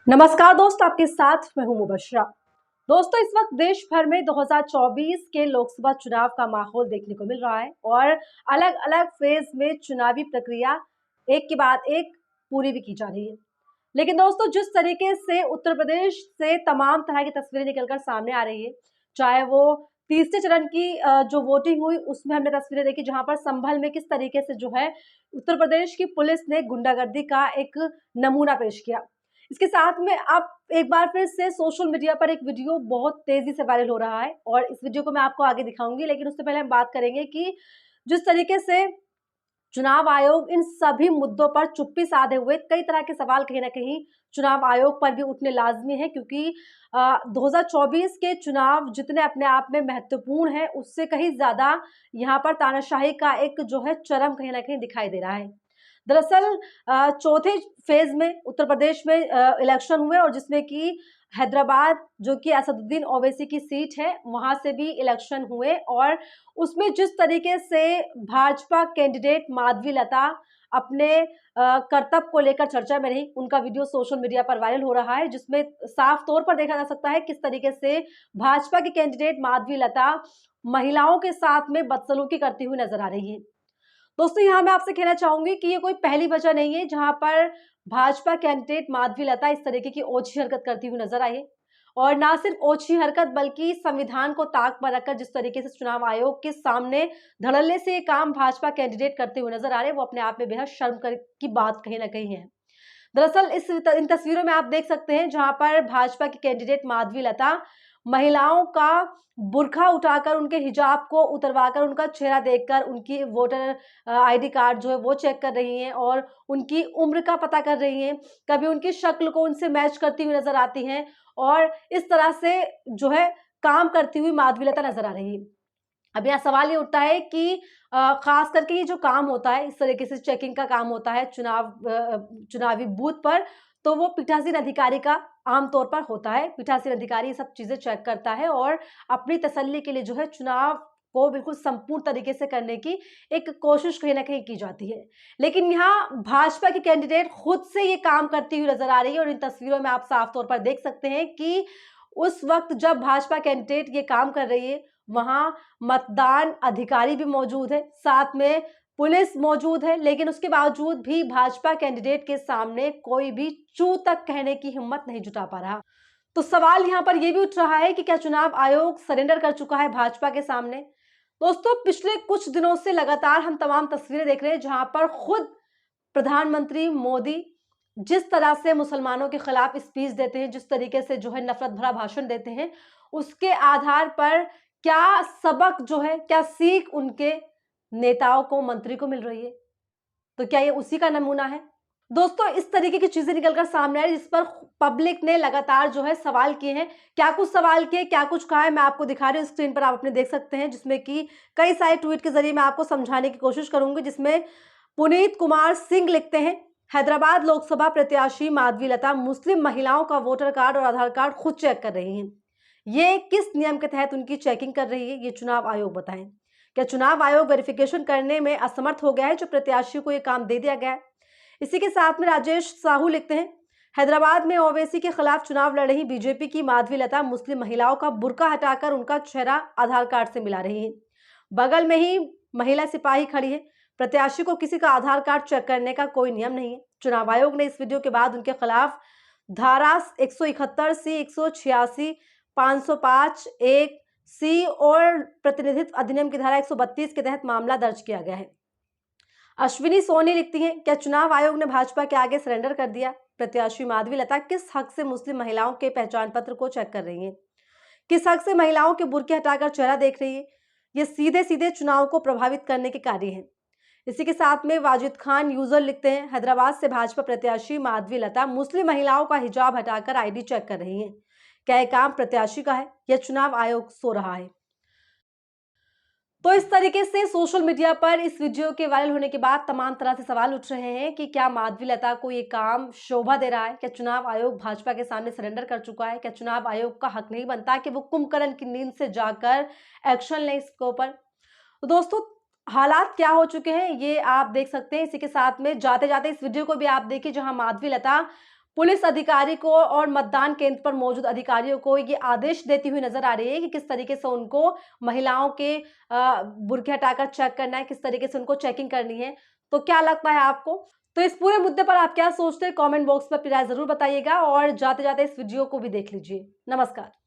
नमस्कार दोस्तों, आपके साथ मैं हूं मुबशरा। दोस्तों, इस वक्त देश भर में 2024 के लोकसभा चुनाव का माहौल देखने को मिल रहा है और अलग अलग फेज में चुनावी प्रक्रिया एक के बाद एक पूरी भी की जा रही है। लेकिन दोस्तों, जिस तरीके से उत्तर प्रदेश से तमाम तरह की तस्वीरें निकलकर सामने आ रही है, चाहे वो तीसरे चरण की जो वोटिंग हुई उसमें हमने तस्वीरें देखी, जहां पर संभल में किस तरीके से जो है उत्तर प्रदेश की पुलिस ने गुंडागर्दी का एक नमूना पेश किया। इसके साथ में अब एक बार फिर से सोशल मीडिया पर एक वीडियो बहुत तेजी से वायरल हो रहा है और इस वीडियो को मैं आपको आगे दिखाऊंगी। लेकिन उससे पहले हम बात करेंगे कि जिस तरीके से चुनाव आयोग इन सभी मुद्दों पर चुप्पी साधे हुए कई तरह के सवाल कहीं ना कहीं चुनाव आयोग पर भी उठने लाजमी है, क्योंकि 2024 के चुनाव जितने अपने आप में महत्वपूर्ण है, उससे कहीं ज्यादा यहाँ पर तानाशाही का एक जो है चरम कहीं ना कहीं दिखाई दे रहा है। दरअसल चौथे फेज में उत्तर प्रदेश में इलेक्शन हुए और जिसमें कि हैदराबाद, जो कि असदुद्दीन ओवैसी की सीट है, वहां से भी इलेक्शन हुए और उसमें जिस तरीके से भाजपा कैंडिडेट माधवी लता अपने कर्तव्य को लेकर चर्चा में रही, उनका वीडियो सोशल मीडिया पर वायरल हो रहा है, जिसमें साफ तौर पर देखा जा सकता है किस तरीके से भाजपा की कैंडिडेट माधवी लता महिलाओं के साथ में बदसलूकी करती हुई नजर आ रही है। दोस्तों, यहाँ मैं आपसे कहना चाहूंगी कि ये कोई पहली वजह नहीं है जहां पर भाजपा कैंडिडेट माधवी लता इस तरीके की ओछी हरकत करती हुई नजर आई है। और ना सिर्फ ओछी हरकत बल्कि संविधान को ताक पर रखकर जिस तरीके से चुनाव आयोग के सामने धड़ल्ले से ये काम भाजपा कैंडिडेट करते हुए नजर आ रहे हैं, वो अपने आप में बेहद की बात कहीं ना कहीं है। दरअसल इन तस्वीरों में आप देख सकते हैं जहां पर भाजपा की कैंडिडेट माधवी लता महिलाओं का बुर्खा उठाकर उनके हिजाब को उतरवाकर उनका चेहरा देखकर उनकी वोटर आईडी कार्ड जो है वो चेक कर रही हैं और उनकी उम्र का पता कर रही हैं। कभी उनकी शक्ल को उनसे मैच करती हुई नजर आती हैं और इस तरह से जो है काम करती हुई माधवी लता नजर आ रही है। अब यहाँ सवाल ये उठता है कि खास करके ये जो काम होता है, इस तरीके से चेकिंग का काम होता है चुनावी बूथ पर, तो वो पीठासीन अधिकारी का आमतौर पर होता है। पीठासीन अधिकारी ये सब चीजें चेक करता है और अपनी तसल्ली के लिए जो है चुनाव को बिल्कुल संपूर्ण तरीके से करने की एक कोशिश कहीं ना कहीं की जाती है। लेकिन यहाँ भाजपा की कैंडिडेट खुद से ये काम करती हुई नजर आ रही है और इन तस्वीरों में आप साफ तौर पर देख सकते हैं कि उस वक्त जब भाजपा कैंडिडेट ये काम कर रही है, वहां मतदान अधिकारी भी मौजूद है, साथ में पुलिस मौजूद है, लेकिन उसके बावजूद भी भाजपा कैंडिडेट के सामने कोई भी चू तक कहने की हिम्मत नहीं जुटा पा रहा। तो सवाल यहां पर यह भी उठ रहा है कि क्या चुनाव आयोग सरेंडर कर चुका है भाजपा के सामने। दोस्तों, पिछले कुछ दिनों से लगातार हम तमाम तस्वीरें देख रहे हैं जहां पर खुद प्रधानमंत्री मोदी जिस तरह से मुसलमानों के खिलाफ स्पीच देते हैं, जिस तरीके से जो है नफरत भरा भाषण देते हैं, उसके आधार पर क्या सबक जो है, क्या सीख उनके नेताओं को, मंत्री को मिल रही है? तो क्या ये उसी का नमूना है? दोस्तों, इस तरीके की चीजें निकलकर सामने आ रही है जिस पर पब्लिक ने लगातार जो है सवाल किए हैं। क्या कुछ सवाल किए, क्या कुछ कहा है, मैं आपको दिखा रही हूँ स्क्रीन पर, आप अपने देख सकते हैं, जिसमें कि कई सारे ट्वीट के जरिए मैं आपको समझाने की कोशिश करूंगी। जिसमें पुनीत कुमार सिंह लिखते हैं, हैदराबाद लोकसभा प्रत्याशी माधवी लता मुस्लिम महिलाओं का वोटर कार्ड और आधार कार्ड खुद चेक कर रही हैं। ये किस नियम के तहत उनकी चेकिंग कर रही है, ये चुनाव आयोग बताएं। क्या चुनाव आयोग वेरिफिकेशन करने में असमर्थ हो गया है जो प्रत्याशियों को ये काम दे दिया गया है? इसी के साथ में राजेश साहू लिखते हैं, हैदराबाद में ओवैसी के खिलाफ चुनाव लड़ रही बीजेपी की माधवी लता मुस्लिम महिलाओं का बुर्का हटाकर उनका चेहरा आधार कार्ड से मिला रही है। बगल में ही महिला सिपाही खड़ी है। प्रत्याशी को किसी का आधार कार्ड चेक करने का कोई नियम नहीं है। चुनाव आयोग ने इस वीडियो के बाद उनके खिलाफ धारा 171 सी, 186, 505 एक सी और प्रतिनिधित्व अधिनियम की धारा 132 के तहत मामला दर्ज किया गया है। अश्विनी सोनी लिखती हैं, क्या चुनाव आयोग ने भाजपा के आगे सरेंडर कर दिया? प्रत्याशी माधवी लता किस हक से मुस्लिम महिलाओं के पहचान पत्र को चेक कर रही हैं? किस हक से महिलाओं के बुर्के हटाकर चेहरा देख रही है? ये सीधे सीधे चुनाव को प्रभावित करने के कार्य हैं। इसी के साथ में वाजिद खान यूजर लिखते हैं, हैदराबाद से भाजपा प्रत्याशी माधवी लता मुस्लिम महिलाओं का हिजाब हटाकर आईडी चेक कर रही हैं। क्या यह काम प्रत्याशी का है या चुनाव आयोग सो रहा है? तो इस तरीके से सोशल मीडिया पर इस वीडियो के वायरल होने के बाद तमाम तरह से सवाल उठ रहे हैं कि क्या माधवी लता को ये काम शोभा दे रहा है? क्या चुनाव आयोग भाजपा के सामने सरेंडर कर चुका है? क्या चुनाव आयोग का हक नहीं बनता कि वो कुंभकर्ण की नींद से जाकर एक्शन ले इसके ऊपर? तो दोस्तों, हालात क्या हो चुके हैं ये आप देख सकते हैं। इसी के साथ में जाते जाते इस वीडियो को भी आप देखिए जहां माधवी लता पुलिस अधिकारी को और मतदान केंद्र पर मौजूद अधिकारियों को ये आदेश देती हुई नजर आ रही है कि किस तरीके से उनको महिलाओं के बुर्के हटाकर चेक करना है, किस तरीके से उनको चेकिंग करनी है। तो क्या लगता है आपको? तो इस पूरे मुद्दे पर आप क्या सोचते हैं? कमेंट बॉक्स में अपनी राय जरूर बताइएगा और जाते-जाते इस वीडियो को भी देख लीजिए। नमस्कार।